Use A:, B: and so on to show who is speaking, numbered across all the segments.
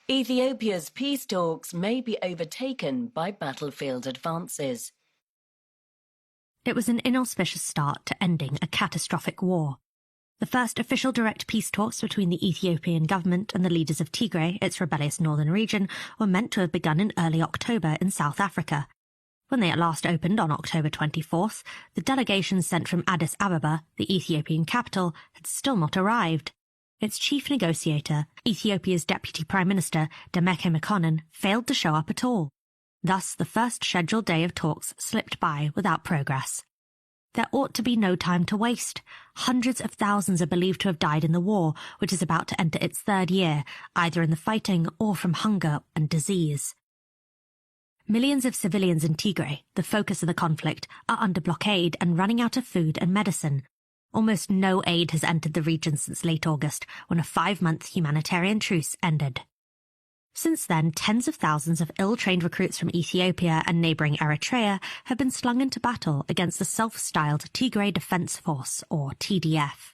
A: Ethiopia's peace talks may be overtaken by battlefield advances.
B: It was an inauspicious start to ending a catastrophic war. The first official direct peace talks between the Ethiopian government and the leaders of Tigray, its rebellious northern region, were meant to have begun in early October in South Africa. When they at last opened on October 24th, the delegation sent from Addis Ababa, the Ethiopian capital, had still not arrived. Its chief negotiator, Ethiopia's Deputy Prime Minister, Mekelle, failed to show up at all. Thus, the first scheduled day of talks slipped by without progress. There ought to be no time to waste. Hundreds of thousands are believed to have died in the war, which is about to enter its third year, either in the fighting or from hunger and disease. Millions of civilians in Tigray, the focus of the conflict, are under blockade and running out of food and medicine. Almost no aid has entered the region since late August, when a 5-month humanitarian truce ended. Since then, tens of thousands of ill-trained recruits from Ethiopia and neighbouring Eritrea have been slung into battle against the self-styled Tigray Defence Force, or TDF.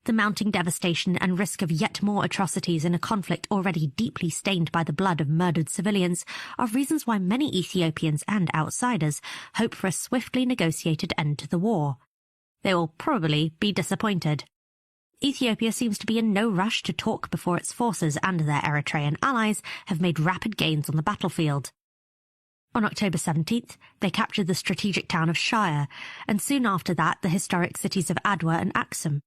B: The mounting devastation and risk of yet more atrocities in a conflict already deeply stained by the blood of murdered civilians are reasons why many Ethiopians and outsiders hope for a swiftly negotiated end to the war. They will probably be disappointed. Ethiopia seems to be in no rush to talk before its forces and their Eritrean allies have made rapid gains on the battlefield. On October 17th, they captured the strategic town of Shire, and soon after that the historic cities of Adwa and Aksum.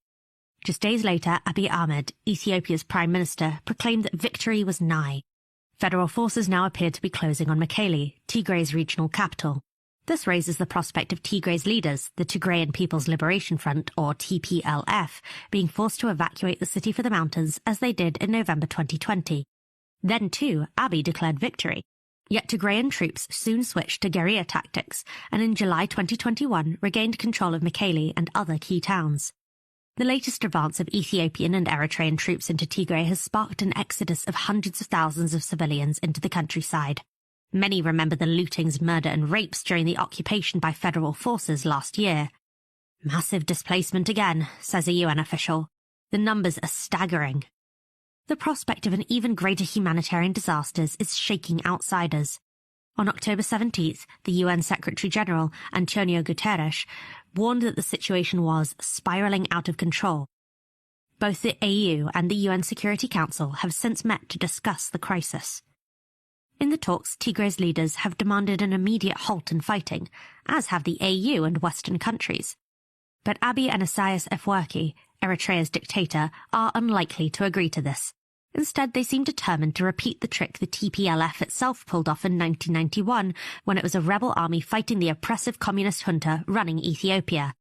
B: Just days later, Abiy Ahmed, Ethiopia's Prime Minister, proclaimed that victory was nigh. Federal forces now appeared to be closing on Mekelle, Tigray's regional capital. This raises the prospect of Tigray's leaders, the Tigrayan People's Liberation Front, or TPLF, being forced to evacuate the city for the mountains as they did in November 2020. Then, too, Abiy declared victory. Yet Tigrayan troops soon switched to guerrilla tactics and in July 2021 regained control of Mekelle and other key towns. The latest advance of Ethiopian and Eritrean troops into Tigray has sparked an exodus of hundreds of thousands of civilians into the countryside. Many remember the lootings, murder and rapes during the occupation by federal forces last year. Massive displacement again, says a UN official. The numbers are staggering. The prospect of an even greater humanitarian disasters is shaking outsiders. On October 17th, the UN Secretary-General, Antonio Guterres, warned that the situation was spiralling out of control. Both the AU and the UN Security Council have since met to discuss the crisis. In the talks, Tigray's leaders have demanded an immediate halt in fighting, as have the AU and Western countries. But Abiy and Isaias Afwerki, Eritrea's dictator, are unlikely to agree to this. Instead, they seem determined to repeat the trick the TPLF itself pulled off in 1991, when it was a rebel army fighting the oppressive communist junta running Ethiopia.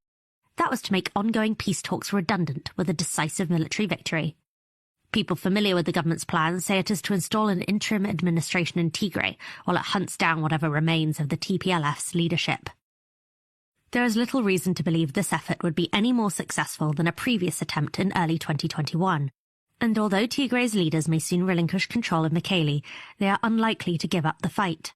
B: That was to make ongoing peace talks redundant with a decisive military victory. People familiar with the government's plans say it is to install an interim administration in Tigray while it hunts down whatever remains of the TPLF's leadership. There is little reason to believe this effort would be any more successful than a previous attempt in early 2021. And although Tigray's leaders may soon relinquish control of Mekelle, they are unlikely to give up the fight.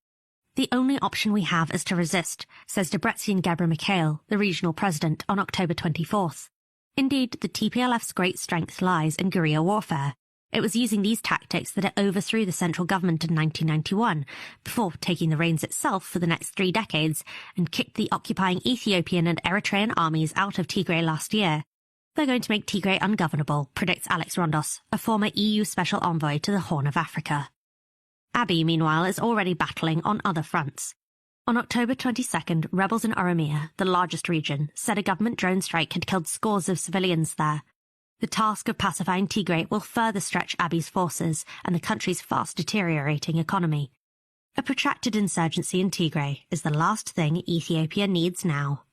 B: The only option we have is to resist, says Debretsion Gebre-Michael, the regional president, on October 24th. Indeed, the TPLF's great strength lies in guerrilla warfare. It was using these tactics that it overthrew the central government in 1991, before taking the reins itself for the next 3 decades, and kicked the occupying Ethiopian and Eritrean armies out of Tigray last year. They're going to make Tigray ungovernable, predicts Alex Rondos, a former EU Special Envoy to the Horn of Africa. Abiy, meanwhile, is already battling on other fronts. On October 22nd, rebels in Oromia, the largest region, said a government drone strike had killed scores of civilians there. The task of pacifying Tigray will further stretch Abiy's forces and the country's fast deteriorating economy. A protracted insurgency in Tigray is the last thing Ethiopia needs now.